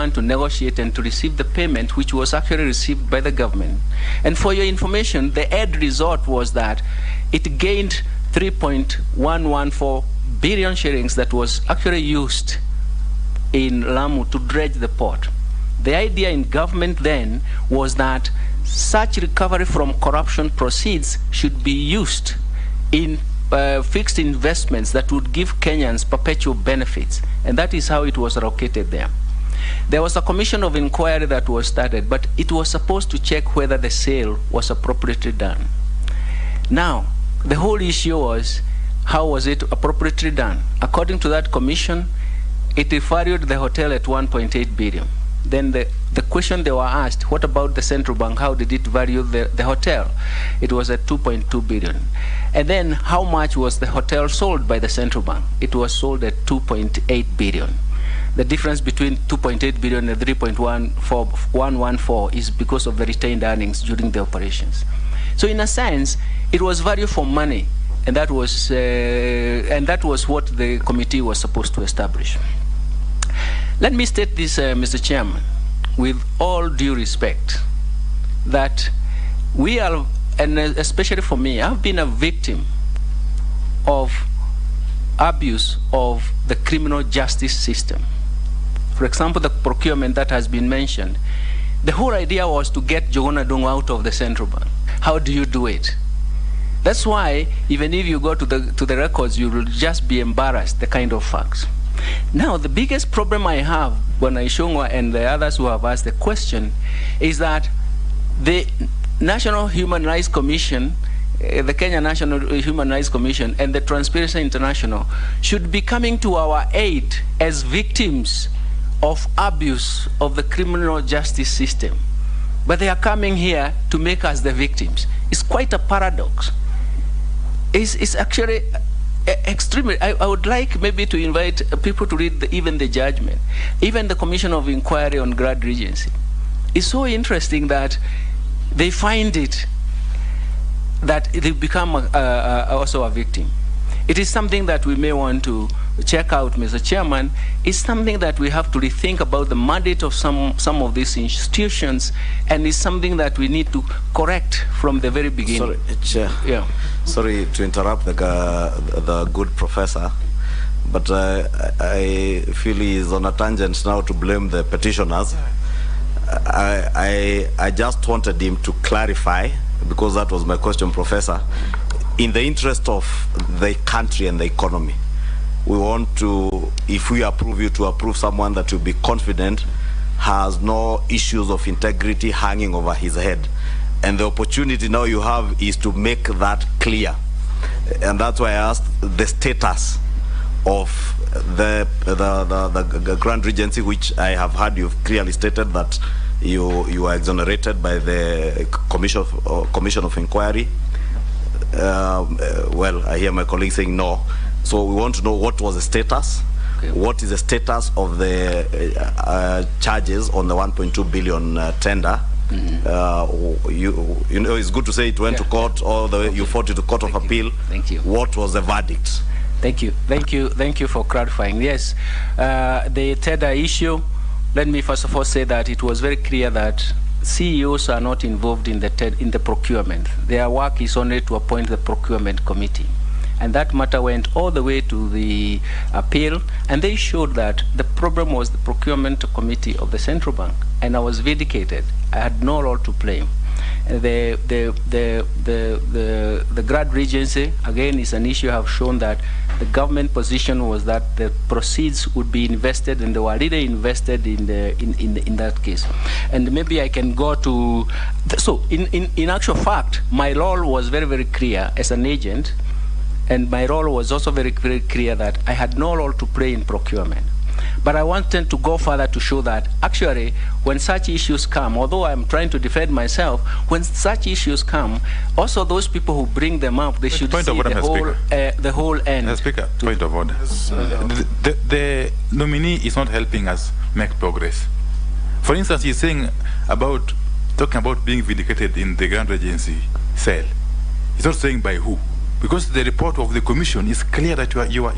want to negotiate and to receive the payment which was actually received by the government. And for your information, the end result was that it gained 3.114 billion shillings that was actually used in Lamu to dredge the port. The idea in government then was that such recovery from corruption proceeds should be used in fixed investments that would give Kenyans perpetual benefits, and that is how it was allocated there. There was a commission of inquiry that was started, but it was supposed to check whether the sale was appropriately done. Now, the whole issue was, how was it appropriately done? According to that commission, it valued the hotel at 1.8 billion. Then the question they were asked, what about the central bank? How did it value the hotel? It was at 2.2 billion. And then how much was the hotel sold by the central bank? It was sold at 2.8 billion. The difference between 2.8 billion and 3.114 is because of the retained earnings during the operations. So in a sense, it was value for money, and that was what the committee was supposed to establish. Let me state this, Mr. Chairman, with all due respect, that we are, and especially for me, I've been a victim of abuse of the criminal justice system. For example, the procurement that has been mentioned. The whole idea was to get NDUNG'U out of the central bank. How do you do it? That's why, even if you go to the records, you will just be embarrassed, the kind of facts. Now, the biggest problem I have, Bwana Ichung'wa and the others who have asked the question, is that the National Human Rights Commission, the Kenya National Human Rights Commission, and the Transparency International should be coming to our aid as victims of abuse of the criminal justice system. But they are coming here to make us the victims. It's quite a paradox. It's actually extremely, I would like maybe to invite people to read even the judgment, even the Commission of Inquiry on Grand Regency. It's so interesting that they find it, that they become also a victim. It is something that we may want to check out, Mr. Chairman. It's something that we have to rethink about the mandate of some of these institutions, and it's something that we need to correct from the very beginning. Sorry, Chair. Yeah. Sorry to interrupt the good professor, but I feel he is on a tangent now to blame the petitioners. I just wanted him to clarify, because that was my question, Professor. In the interest of the country and the economy, we want to, if we approve you, to approve someone that will be confident has no issues of integrity hanging over his head. And the opportunity now you have is to make that clear. And that's why I asked the status of the Grand Regency, which I have heard you've clearly stated that you are exonerated by the Commission of Inquiry. Well, I hear my colleague saying no. So we want to know what was the status. Okay. What is the status of the charges on the 1.2 billion tender? Mm-hmm. You know, it's good to say it went to court, or you fought it to Court of Appeal. Thank you. What was the verdict? Thank you for clarifying. Yes, the tender issue, let me first of all say that it was very clear that CEOs are not involved in the procurement. Their work is only to appoint the procurement committee. And that matter went all the way to the appeal, and they showed that the problem was the procurement committee of the central bank, and I was vindicated. I had no role to play. The Grand Regency, again, is an issue. I have shown that the government position was that the proceeds would be invested, and they were really invested in that case. And maybe I can go to, so in actual fact, my role was very, very clear as an agent. And my role was also very, very clear that I had no role to play in procurement. But I wanted to go further to show that actually when such issues come, although I'm trying to defend myself, when such issues come, also those people who bring them up, they should see the whole end. Speaker, point of order. The nominee is not helping us make progress. For instance, he's saying talking about being vindicated in the Grand Regency cell. He's not saying by who. Because the report of the commission is clear that you are